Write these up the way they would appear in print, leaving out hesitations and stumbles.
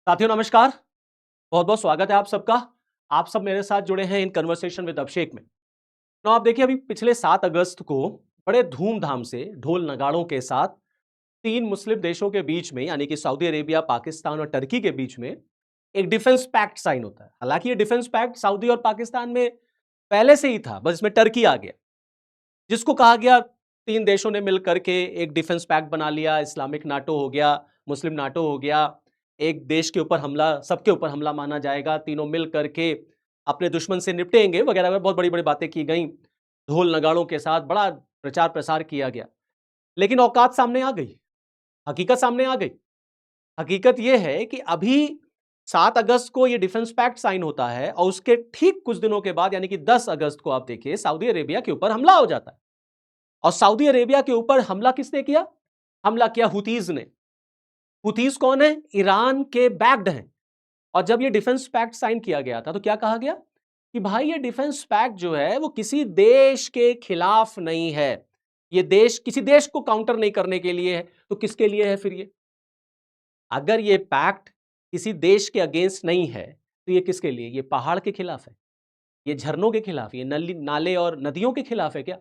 साथियों नमस्कार। बहुत बहुत स्वागत है आप सबका। आप सब मेरे साथ जुड़े हैं इन कन्वर्सेशन विद अभिषेक में। तो आप देखिए, अभी पिछले 7 अगस्त को बड़े धूमधाम से ढोल नगाड़ों के साथ 3 मुस्लिम देशों के बीच में, यानी कि सऊदी अरेबिया, पाकिस्तान और टर्की के बीच में एक डिफेंस पैक्ट साइन होता है। हालांकि ये डिफेंस पैक्ट सऊदी और पाकिस्तान में पहले से ही था, बस इसमें टर्की आ गया, जिसको कहा गया 3 देशों ने मिलकर के एक डिफेंस पैक्ट बना लिया। इस्लामिक नाटो हो गया, मुस्लिम नाटो हो गया, एक देश के ऊपर हमला सबके ऊपर हमला माना जाएगा, तीनों मिल करके अपने दुश्मन से निपटेंगे वगैरह वगैरह, बहुत बड़ी बड़ी बातें की गई। ढोल नगाड़ों के साथ बड़ा प्रचार प्रसार किया गया। लेकिन औकात सामने आ गई, हकीकत सामने आ गई। हकीकत यह है कि अभी 7 अगस्त को यह डिफेंस पैक्ट साइन होता है और उसके ठीक कुछ दिनों के बाद, यानी कि 10 अगस्त को आप देखिए सऊदी अरेबिया के ऊपर हमला हो जाता है। और सऊदी अरेबिया के ऊपर हमला किसने किया? हमला किया हुतीज ने। हुतीज कौन है? ईरान के बैक्ड हैं। और जब ये डिफेंस पैक्ट साइन किया गया था तो क्या कहा गया कि भाई ये डिफेंस पैक्ट जो है वो किसी देश के खिलाफ नहीं है, ये देश किसी देश को काउंटर नहीं करने के लिए है। तो किसके लिए है फिर ये? अगर ये पैक्ट किसी देश के अगेंस्ट नहीं है तो ये किसके लिए? ये पहाड़ के खिलाफ है, ये झरनों के खिलाफ, ये नली नाले और नदियों के खिलाफ है क्या?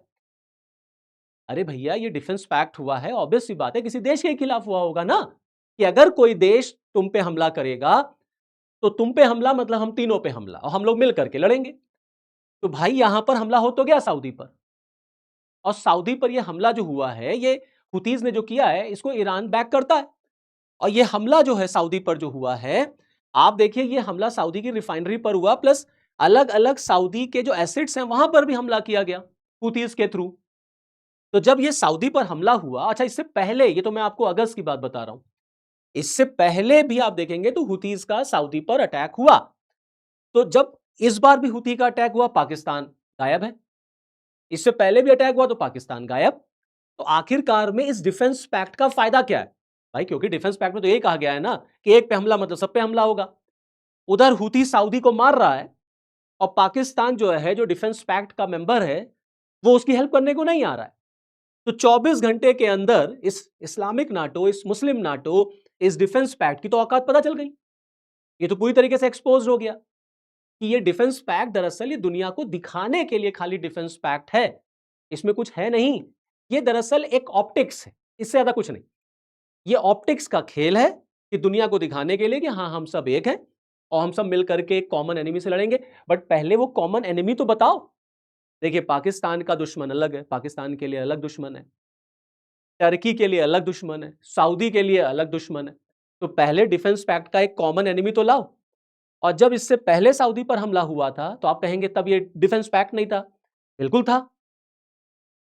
अरे भैया, ये डिफेंस पैक्ट हुआ है, ऑब्वियस सी बात है किसी देश के खिलाफ हुआ होगा ना। कि अगर कोई देश तुम पे हमला करेगा तो तुम पे हमला मतलब हम तीनों पे हमला, और हम लोग मिल करके लड़ेंगे। तो भाई यहां पर हमला हो तो गया सऊदी पर, और सऊदी पर यह हमला जो हुआ है, ये हुतीज ने जो किया है इसको ईरान बैक करता है। और ये हमला जो है सऊदी पर जो हुआ है, आप देखिए ये हमला सऊदी की रिफाइनरी पर हुआ, प्लस अलग अलग सऊदी के जो एसेट्स हैं वहां पर भी हमला किया गया हुतीज के थ्रू। तो जब ये सऊदी पर हमला हुआ, अच्छा इससे पहले, ये तो मैं आपको अगस्त की बात बता रहा हूं, इससे पहले भी आप देखेंगे तो हुतीज का सऊदी पर अटैक हुआ। तो जब इस बार भी हुती का अटैक हुआ, पाकिस्तान गायब है। इससे पहले भी अटैक हुआ तो पाकिस्तान गायब। तो आखिरकार में इस डिफेंस पैक्ट का फायदा क्या है भाई? क्योंकि डिफेंस पैक्ट में तो यही कहा गया है ना कि एक पे हमला मतलब सब पे हमला होगा। उधर हुती सऊदी को मार रहा है, और पाकिस्तान जो है, जो डिफेंस पैक्ट का मेंबर है, वो उसकी हेल्प करने को नहीं आ रहा है। तो 24 घंटे के अंदर इस इस्लामिक नाटो, इस मुस्लिम नाटो, इस डिफेंस पैक्ट की तो औकात पता चल गई। ये तो पूरी तरीके से एक्सपोज हो गया कि ये डिफेंस पैक्ट दरअसल ये दुनिया को दिखाने के लिए खाली डिफेंस पैक्ट है, इसमें कुछ है नहीं। ये दरअसल एक ऑप्टिक्स है, इससे ज्यादा कुछ नहीं। ये ऑप्टिक्स का खेल है कि दुनिया को दिखाने के लिए कि हाँ हम सब एक हैं और हम सब मिलकर के कॉमन एनिमी से लड़ेंगे। बट पहले वो कॉमन एनिमी तो बताओ। देखिए, पाकिस्तान का दुश्मन अलग है, पाकिस्तान के लिए अलग दुश्मन है, टर्की के लिए अलग दुश्मन है, सऊदी के लिए अलग दुश्मन है। तो पहले डिफेंस पैक्ट का एक कॉमन एनिमी तो लाओ। और जब इससे पहले सऊदी पर हमला हुआ था तो आप कहेंगे तब ये डिफेंस पैक्ट नहीं था। बिल्कुल था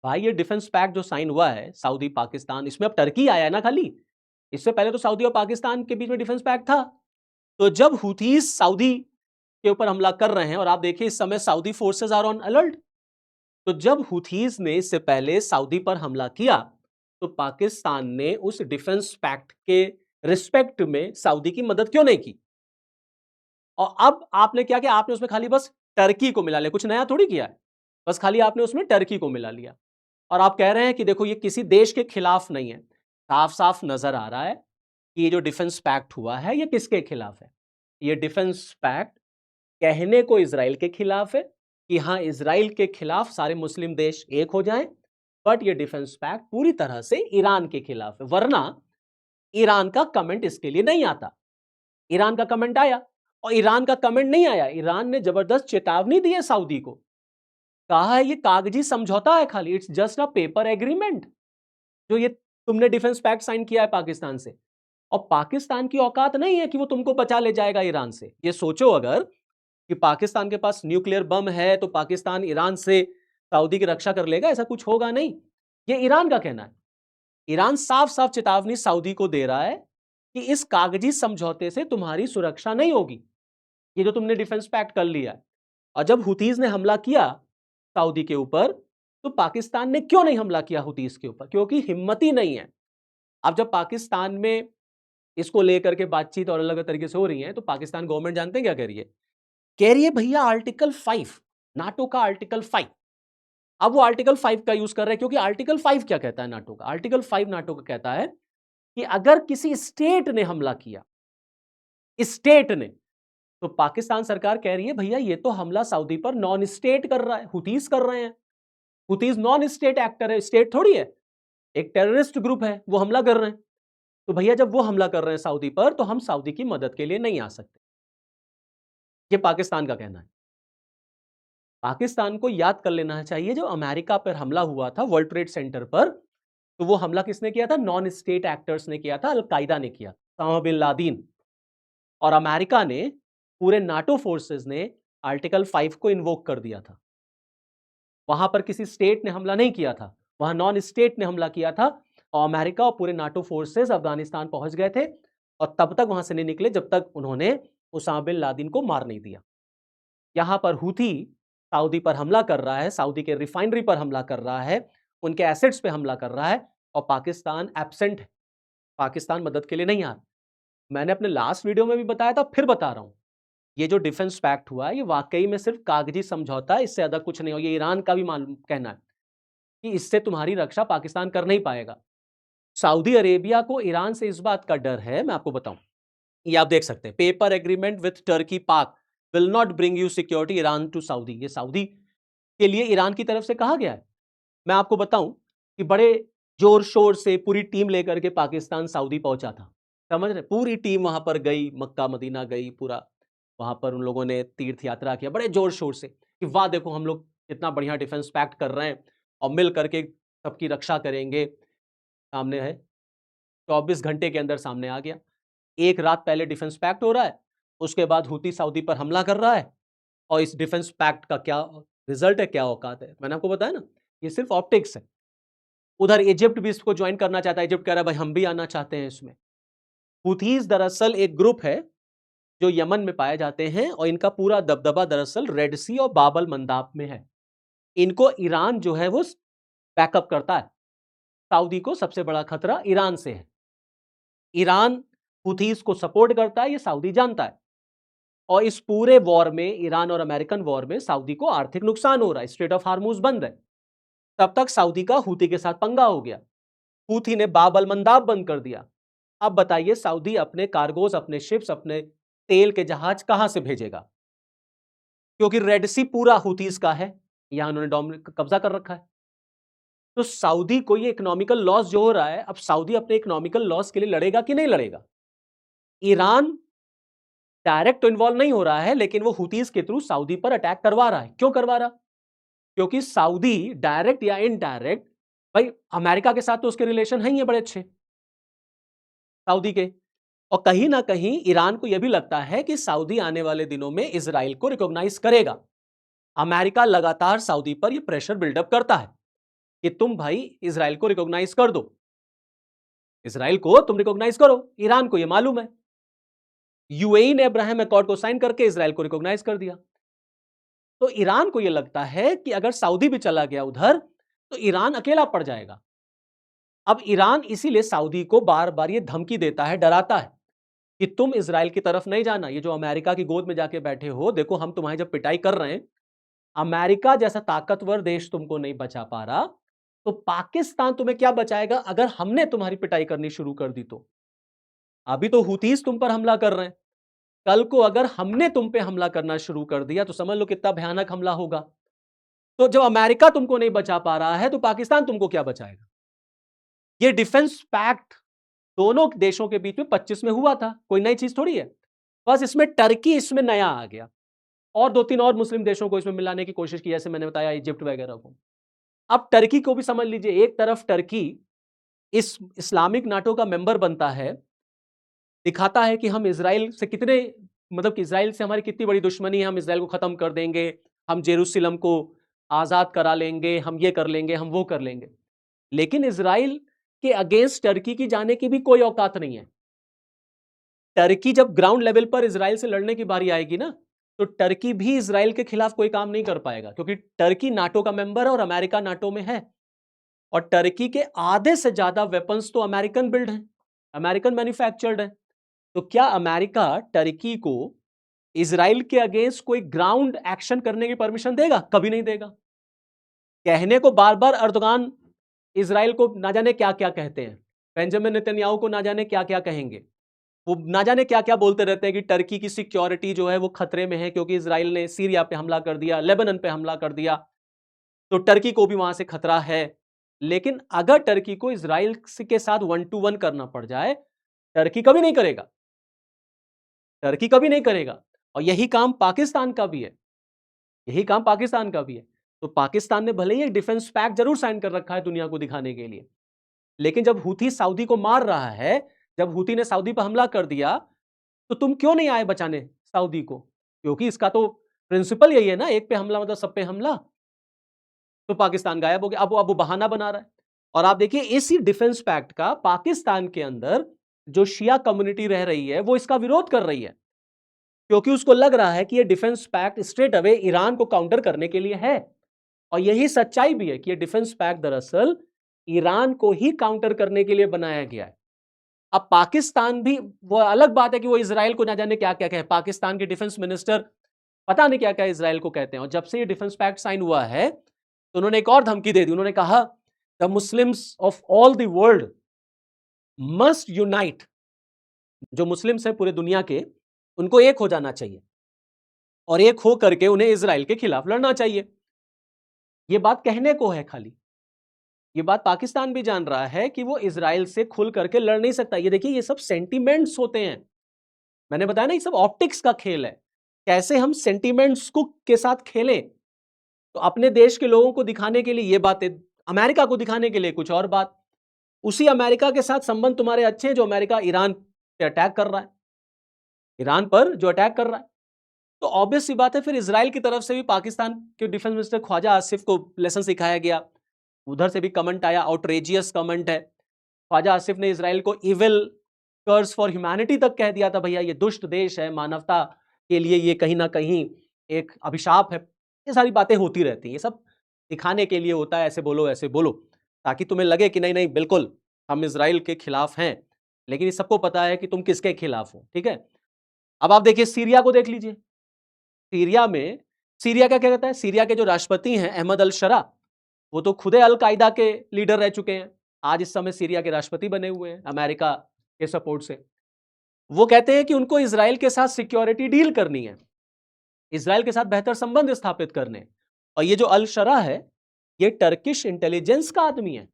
भाई। ये डिफेंस पैक्ट जो साइन हुआ है सऊदी पाकिस्तान, इसमें अब टर्की आया है ना खाली। इससे पहले तो सऊदी और पाकिस्तान के बीच में डिफेंस पैक्ट था। तो जब हुथीज सऊदी के ऊपर हमला कर रहे हैं, और आप देखिए इस समय Saudi forces are on alert, तो जब हुथीज ने इससे पहले सऊदी पर हमला किया तो पाकिस्तान ने उस डिफेंस पैक्ट के रिस्पेक्ट में सऊदी की मदद क्यों नहीं की? और अब आपने क्या किया? आपने उसमें खाली बस टर्की को मिला लिया, कुछ नया थोड़ी किया है। बस खाली आपने उसमें टर्की को मिला लिया, और आप कह रहे हैं कि देखो ये किसी देश के खिलाफ नहीं है। साफ साफ नजर आ रहा है कि ये जो डिफेंस पैक्ट हुआ है ये किसके खिलाफ है? ये डिफेंस पैक्ट कहने को इजराइल के खिलाफ है कि हाँ इजराइल के खिलाफ सारे मुस्लिम देश एक हो जाएं, बट ये डिफेंस पैक्ट पूरी तरह से ईरान के खिलाफ है। वरना ईरान का कमेंट इसके लिए नहीं आता। ईरान का कमेंट आया, और ईरान का कमेंट नहीं आया, ईरान ने जबरदस्त चेतावनी दी है सऊदी को। कहा है ये कागजी समझौता है खाली, it's just a paper agreement, जो ये तुमने डिफेंस पैक्ट साइन किया है पाकिस्तान से। और पाकिस्तान की औकात नहीं है कि वो तुमको बचा ले जाएगा ईरान से। ये सोचो अगर कि पाकिस्तान के पास न्यूक्लियर बम है तो पाकिस्तान ईरान से सऊदी की रक्षा कर लेगा, ऐसा कुछ होगा नहीं। ये ईरान का कहना है। ईरान साफ साफ चेतावनी सऊदी को दे रहा है कि इस कागजी समझौते से तुम्हारी सुरक्षा नहीं होगी, ये जो तुमने डिफेंस पैक्ट कर लिया है। और जब हुतीज ने हमला किया सऊदी के ऊपर, तो पाकिस्तान ने क्यों नहीं हमला किया हुतीज के ऊपर? क्योंकि हिम्मत ही नहीं है। अब जब पाकिस्तान में इसको लेकर के बातचीत और अलग अलग तरीके से हो रही है, तो पाकिस्तान गवर्नमेंट जानते हैं क्या कह रही है? कह रही है भैया आर्टिकल 5, नाटो का आर्टिकल 5। अब वो आर्टिकल 5 का यूज कर रहे हैं, क्योंकि आर्टिकल 5 क्या कहता है नाटो का? आर्टिकल 5 नाटो का कहता है कि अगर किसी स्टेट ने हमला किया स्टेट ने। तो पाकिस्तान सरकार कह रही है भैया ये तो हमला सऊदी पर नॉन स्टेट कर रहा है, हुतीस कर रहे हैं। हुतीस नॉन स्टेट एक्टर है, स्टेट थोड़ी है, एक टेररिस्ट ग्रुप है, वो हमला कर रहे हैं। तो भैया जब वो हमला कर रहे हैं सऊदी पर तो हम सऊदी की मदद के लिए नहीं आ सकते। ये पाकिस्तान का कहना है। पाकिस्तान को याद कर लेना चाहिए जो अमेरिका पर हमला हुआ था वर्ल्ड ट्रेड सेंटर पर, तो वो हमला किसने किया था? नॉन स्टेट एक्टर्स ने किया था, अलकायदा ने किया, उसामा बिन लादेन। और अमेरिका ने, पूरे नाटो फोर्सेस ने आर्टिकल 5 को इन्वोक कर दिया था। वहां पर किसी स्टेट ने हमला नहीं किया था, वहां नॉन स्टेट ने हमला किया था। और अमेरिका और पूरे नाटो फोर्सेस अफगानिस्तान पहुंच गए थे और तब तक वहां से नहीं निकले जब तक उन्होंने उसामा बिन लादेन को मार नहीं दिया। यहां पर हूथी सऊदी पर हमला कर रहा है, सऊदी के रिफाइनरी पर हमला कर रहा है, उनके एसेट्स पे हमला कर रहा है, और पाकिस्तान एब्सेंट है, पाकिस्तान मदद के लिए नहीं आ रहा। मैंने अपने लास्ट वीडियो में भी बताया था, फिर बता रहा हूं, ये जो डिफेंस पैक्ट हुआ है ये वाकई में सिर्फ कागजी समझौता है, इससे ज्यादा कुछ नहीं हो। ये ईरान का भी मालूम कहना है कि इससे तुम्हारी रक्षा पाकिस्तान कर नहीं पाएगा। सऊदी अरेबिया को ईरान से इस बात का डर है, मैं आपको बताऊं, ये आप देख सकते हैं, paper agreement with Turkey Pak will not bring you security Iran to Saudi. ये सऊदी के लिए ईरान की तरफ से कहा गया है। मैं आपको बताऊं कि बड़े जोर शोर से पूरी टीम लेकर के पाकिस्तान सऊदी पहुंचा था, समझ रहे, पूरी टीम वहां पर गई, मक्का मदीना गई, पूरा वहां पर उन लोगों ने तीर्थ यात्रा किया बड़े जोर शोर से कि वाह देखो हम लोग कितना बढ़िया डिफेंस पैक्ट कर रहे हैं और मिल करके सबकी रक्षा करेंगे। सामने है, 24 घंटे के अंदर सामने आ गया। एक रात पहले डिफेंस पैक्ट हो रहा है, उसके बाद हूती सऊदी पर हमला कर रहा है, और इस डिफेंस पैक्ट का क्या रिजल्ट है, क्या औकात है। मैंने आपको बताया ना, ये सिर्फ ऑप्टिक्स है। उधर इजिप्ट भी इसको ज्वाइन करना चाहता है, इजिप्ट कह रहा है भाई हम भी आना चाहते हैं इसमें। हूथीज दरअसल एक ग्रुप है जो यमन में पाए जाते हैं, और इनका पूरा दबदबा दरअसल रेड सी और बाबल मंदाब में है। इनको ईरान जो है वो बैकअप करता है। सऊदी को सबसे बड़ा खतरा ईरान से है। ईरान हुथीस को सपोर्ट करता है, ये सऊदी जानता है। और इस पूरे वॉर में, ईरान और अमेरिकन वॉर में, सऊदी को आर्थिक नुकसान हो रहा है, स्ट्रेट ऑफ हार्मूज बंद है। तब तक सऊदी का हूती के साथ पंगा हो गया, हूथी ने बाब अल मंदाब बंद कर दिया। अब बताइए सऊदी अपने कार्गोज, अपने शिप्स, अपने तेल के जहाज कहां से भेजेगा? क्योंकि रेड सी पूरा हूतीज का है, यहां उन्होंने कब्जा कर रखा है। तो सऊदी को ये इकोनॉमिकल लॉस जो हो रहा है, अब सऊदी अपने इकोनॉमिकल लॉस के लिए लड़ेगा कि नहीं लड़ेगा? ईरान डायरेक्ट तो इन्वॉल्व नहीं हो रहा है, लेकिन वो हुतीज के थ्रू सऊदी पर अटैक करवा रहा है। क्यों करवा रहा? क्योंकि सऊदी डायरेक्ट या इनडायरेक्ट, भाई अमेरिका के साथ तो उसके रिलेशन हैं ये बड़े अच्छे सऊदी के, और कहीं ना कहीं ईरान को यह भी लगता है कि सऊदी आने वाले दिनों में इजराइल को रिकॉग्नाइज करेगा। अमेरिका लगातार सऊदी पर यह प्रेशर बिल्डअप करता है कि तुम भाई इजराइल को रिकॉग्नाइज कर दो, इजराइल को तुम रिकॉग्नाइज करो। ईरान को यह मालूम है, यूएई ने अब्राहम अकॉर्ड को साइन करके इजराइल को रिकॉग्नाइज कर दिया। तो ईरान को यह लगता है कि अगर सऊदी भी चला गया उधर तो ईरान अकेला पड़ जाएगा। अब ईरान इसीलिए सऊदी को बार बार ये धमकी देता है, डराता है कि तुम इजराइल की तरफ नहीं जाना, ये जो अमेरिका की गोद में जाके बैठे हो, देखो हम तुम्हारी जब पिटाई कर रहे हैं, अमेरिका जैसा ताकतवर देश तुमको नहीं बचा पा रहा, तो पाकिस्तान तुम्हें क्या बचाएगा अगर हमने तुम्हारी पिटाई करनी शुरू कर दी तो? अभी तो हुतीस तुम पर हमला कर रहे हैं, कल को अगर हमने तुम पे हमला करना शुरू कर दिया तो समझ लो कितना भयानक हमला होगा। तो जब अमेरिका तुमको नहीं बचा पा रहा है तो पाकिस्तान तुमको क्या बचाएगा? ये डिफेंस पैक्ट दोनों देशों के बीच में 25 में हुआ था, कोई नई चीज थोड़ी है। बस इसमें टर्की इसमें नया आ गया, और दो तीन और मुस्लिम देशों को इसमें मिलाने की कोशिश की, जैसे मैंने बताया इजिप्ट वगैरह को। अब टर्की को भी समझ लीजिए, एक तरफ टर्की इस इस्लामिक नाटो का मेंबर बनता है, दिखाता है कि हम इजराइल से कितने, मतलब कि इजराइल से हमारी कितनी बड़ी दुश्मनी है, हम इजराइल को खत्म कर देंगे, हम जेरूसलम को आजाद करा लेंगे, हम ये कर लेंगे, हम वो कर लेंगे। लेकिन इजराइल के अगेंस्ट टर्की की जाने की भी कोई औकात नहीं है। टर्की जब ग्राउंड लेवल पर इजराइल से लड़ने की बारी आएगी ना, तो टर्की भी इजराइल के खिलाफ कोई काम नहीं कर पाएगा, क्योंकि टर्की नाटो का मेंबर है और अमेरिका नाटो में है, और टर्की के आधे से ज्यादा वेपन्स तो अमेरिकन बिल्ड हैं, अमेरिकन मैन्युफैक्चर्ड हैं। तो क्या अमेरिका टर्की को इजराइल के अगेंस्ट कोई ग्राउंड एक्शन करने की परमिशन देगा? कभी नहीं देगा। कहने को बार बार अर्दोगान इजराइल को ना जाने क्या क्या कहते हैं, बेंजामिन नेतन्याहू को ना जाने क्या क्या कहेंगे, वो ना जाने क्या क्या बोलते रहते हैं कि टर्की की सिक्योरिटी जो है वो खतरे में है क्योंकि इजराइल ने सीरिया पे हमला कर दिया, लेबनान पे हमला कर दिया, तो टर्की को भी वहां से खतरा है। लेकिन अगर टर्की को इजराइल के साथ 1-to-1 करना पड़ जाए, टर्की कभी नहीं करेगा, टर्की कभी नहीं करेगा। और यही काम पाकिस्तान का भी है, यही काम पाकिस्तान का भी है। तो पाकिस्तान ने भले ही एक डिफेंस पैक्ट जरूर साइन कर रखा है दुनिया को दिखाने के लिए, लेकिन जब हूथी सऊदी को मार रहा है, जब हूथी ने सऊदी पर हमला कर दिया, तो तुम क्यों नहीं आए बचाने सऊदी को? क्योंकि इसका तो प्रिंसिपल यही है ना, एक पे हमला मतलब सब पे हमला। तो पाकिस्तान गायब हो गया, अब वो बहाना बना रहा है। और आप देखिए इसी डिफेंस पैक्ट का पाकिस्तान के अंदर जो शिया कम्युनिटी रह रही है वो इसका विरोध कर रही है, क्योंकि उसको लग रहा है कि ये defence pact straight away Iran को काउंटर करने के लिए है। और यही सच्चाई भी है कि ये डिफेंस पैक्ट दरअसल ईरान को ही काउंटर करने के लिए बनाया गया है। अब पाकिस्तान भी, वो अलग बात है कि वो इजराइल को ना जाने क्या क्या कहे, पाकिस्तान के डिफेंस मिनिस्टर पता नहीं क्या क्या इजराइल को कहते हैं। और जब से ये डिफेंस पैक्ट साइन हुआ है तो उन्होंने एक और धमकी दे दी, उन्होंने कहा the Muslims of all the world must unite. जो मुस्लिम्स हैं पूरे दुनिया के, उनको एक हो जाना चाहिए और एक हो करके उन्हें इजराइल के खिलाफ लड़ना चाहिए। ये बात कहने को है खाली, ये बात पाकिस्तान भी जान रहा है कि वो इजराइल से खुल करके लड़ नहीं सकता। ये देखिए ये सब सेंटिमेंट्स होते हैं, मैंने बताया ना, ये सब ऑप्टिक्स का खेल है। कैसे हम सेंटिमेंट्स को के साथ खेलें, तो अपने देश के लोगों को दिखाने के लिए ये बातें, अमेरिका को दिखाने के लिए कुछ और बात। उसी अमेरिका के साथ संबंध तुम्हारे अच्छे हैं जो अमेरिका ईरान पे अटैक कर रहा है, ईरान पर जो अटैक कर रहा है। तो ऑब्वियस सी बात है फिर इजराइल की तरफ से भी पाकिस्तान के डिफेंस मिनिस्टर ख्वाजा आसिफ को लेसन सिखाया गया, उधर से भी कमेंट आया, आउटरेजियस कमेंट है। ख्वाजा आसिफ ने इजराइल को इविल, कर्स फॉर ह्यूमैनिटी तक कह दिया था, भैया ये दुष्ट देश है, मानवता के लिए ये कहीं ना कहीं एक अभिशाप है। ये सारी बातें होती रहती हैं, ये सब दिखाने के लिए होता है, ऐसे बोलो ऐसे बोलो, ताकि तुम्हें लगे कि नहीं नहीं बिल्कुल हम इजराइल के खिलाफ हैं। लेकिन ये सबको पता है कि तुम किसके खिलाफ हो, ठीक है। अब आप देखिए सीरिया को देख लीजिए, सीरिया में, सीरिया का क्या कहता है, सीरिया के जो राष्ट्रपति हैं अहमद अल शरा, वो तो खुदे अल कायदा के लीडर रह चुके हैं, आज इस समय सीरिया के राष्ट्रपति बने हुए हैं अमेरिका के सपोर्ट से। वो कहते हैं कि उनको इजराइल के साथ सिक्योरिटी डील करनी है, इजराइल के साथ बेहतर संबंध स्थापित करने। और ये जो अल शरा है, ये टर्किश इंटेलिजेंस का आदमी है,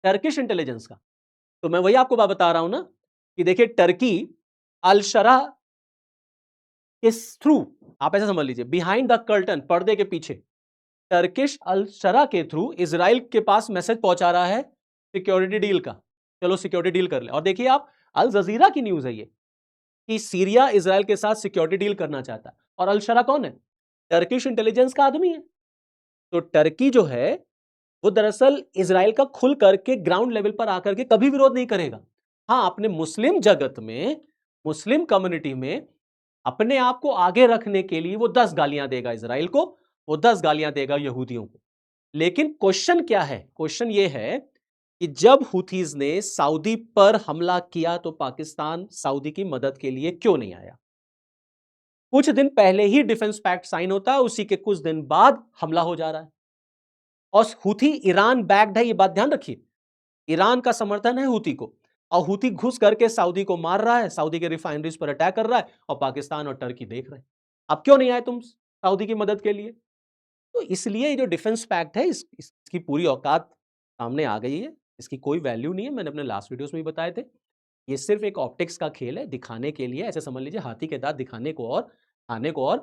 टर्किश इंटेलिजेंस का। तो मैं वही आपको बात बता रहा हूं ना कि देखिए टर्की अल शरा के थ्रू, आप ऐसा समझ लीजिए, बिहाइंड द कर्टन, पर्दे के पीछे टर्किश अल शरा के थ्रू इजराइल के पास मैसेज पहुंचा रहा है सिक्योरिटी डील का, चलो सिक्योरिटी डील कर ले। और देखिए आप, अल जजीरा की न्यूज है ये कि सीरिया इजराइल के साथ सिक्योरिटी डील करना चाहता है। और अल शरा कौन है? टर्किश इंटेलिजेंस का आदमी है। तो टर्की जो है वो दरअसल इजराइल का खुल करके ग्राउंड लेवल पर आकर के कभी विरोध नहीं करेगा। हाँ, अपने मुस्लिम जगत में, मुस्लिम कम्युनिटी में अपने आप को आगे रखने के लिए वो 10 गालियां देगा इजराइल को, वो 10 गालियां देगा यहूदियों को। लेकिन क्वेश्चन क्या है? क्वेश्चन ये है कि जब हुथीज ने सऊदी पर हमला किया तो पाकिस्तान सऊदी की मदद के लिए क्यों नहीं आया? कुछ दिन पहले ही डिफेंस पैक्ट साइन होता है, उसी के कुछ दिन बाद हमला हो जा रहा है। और हुथी ईरान बैक्ड है, ये बात ध्यान रखिए, ईरान का समर्थन है हुथी को। और हुथी घुस करके सऊदी को मार रहा है, सऊदी के रिफाइनरीज पर अटैक कर रहा है, और पाकिस्तान और टर्की देख रहे हैं। अब क्यों नहीं आए तुम सऊदी की मदद के लिए? तो इसलिए ये जो डिफेंस पैक्ट है, इसकी पूरी औकात सामने आ गई है, इसकी कोई वैल्यू नहीं है। मैंने अपने लास्ट वीडियोस में भी बताए थे, ये सिर्फ एक ऑप्टिक्स का खेल है, दिखाने के लिए। ऐसे समझ लीजिए हाथी के दांत दिखाने को और खाने को, और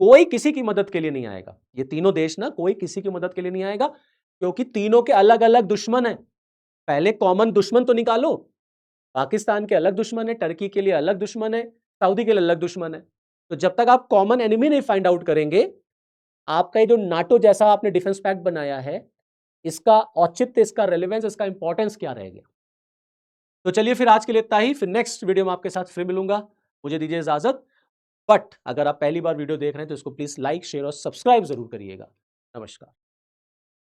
कोई किसी की मदद के लिए नहीं आएगा। ये तीनों देश ना, कोई किसी की मदद के लिए नहीं आएगा, क्योंकि तीनों के अलग अलग दुश्मन है। पहले कॉमन दुश्मन तो निकालो, पाकिस्तान के अलग दुश्मन है, टर्की के लिए अलग दुश्मन है, सऊदी के लिए अलग दुश्मन है। तो जब तक आप कॉमन एनिमी नहीं फाइंड आउट करेंगे, आपका ये जो नाटो जैसा आपने डिफेंस पैक्ट बनाया है, इसका औचित्य, इसका रेलेवेंस, इसका इंपॉर्टेंस क्या रहेगा? तो चलिए फिर आज के लिए इतना ही, फिर नेक्स्ट वीडियो में आपके साथ फिर मिलूंगा। मुझे दीजिए इजाजत। बट अगर आप पहली बार वीडियो देख रहे हैं तो इसको प्लीज लाइक, शेयर और सब्सक्राइब जरूर करिएगा। नमस्कार।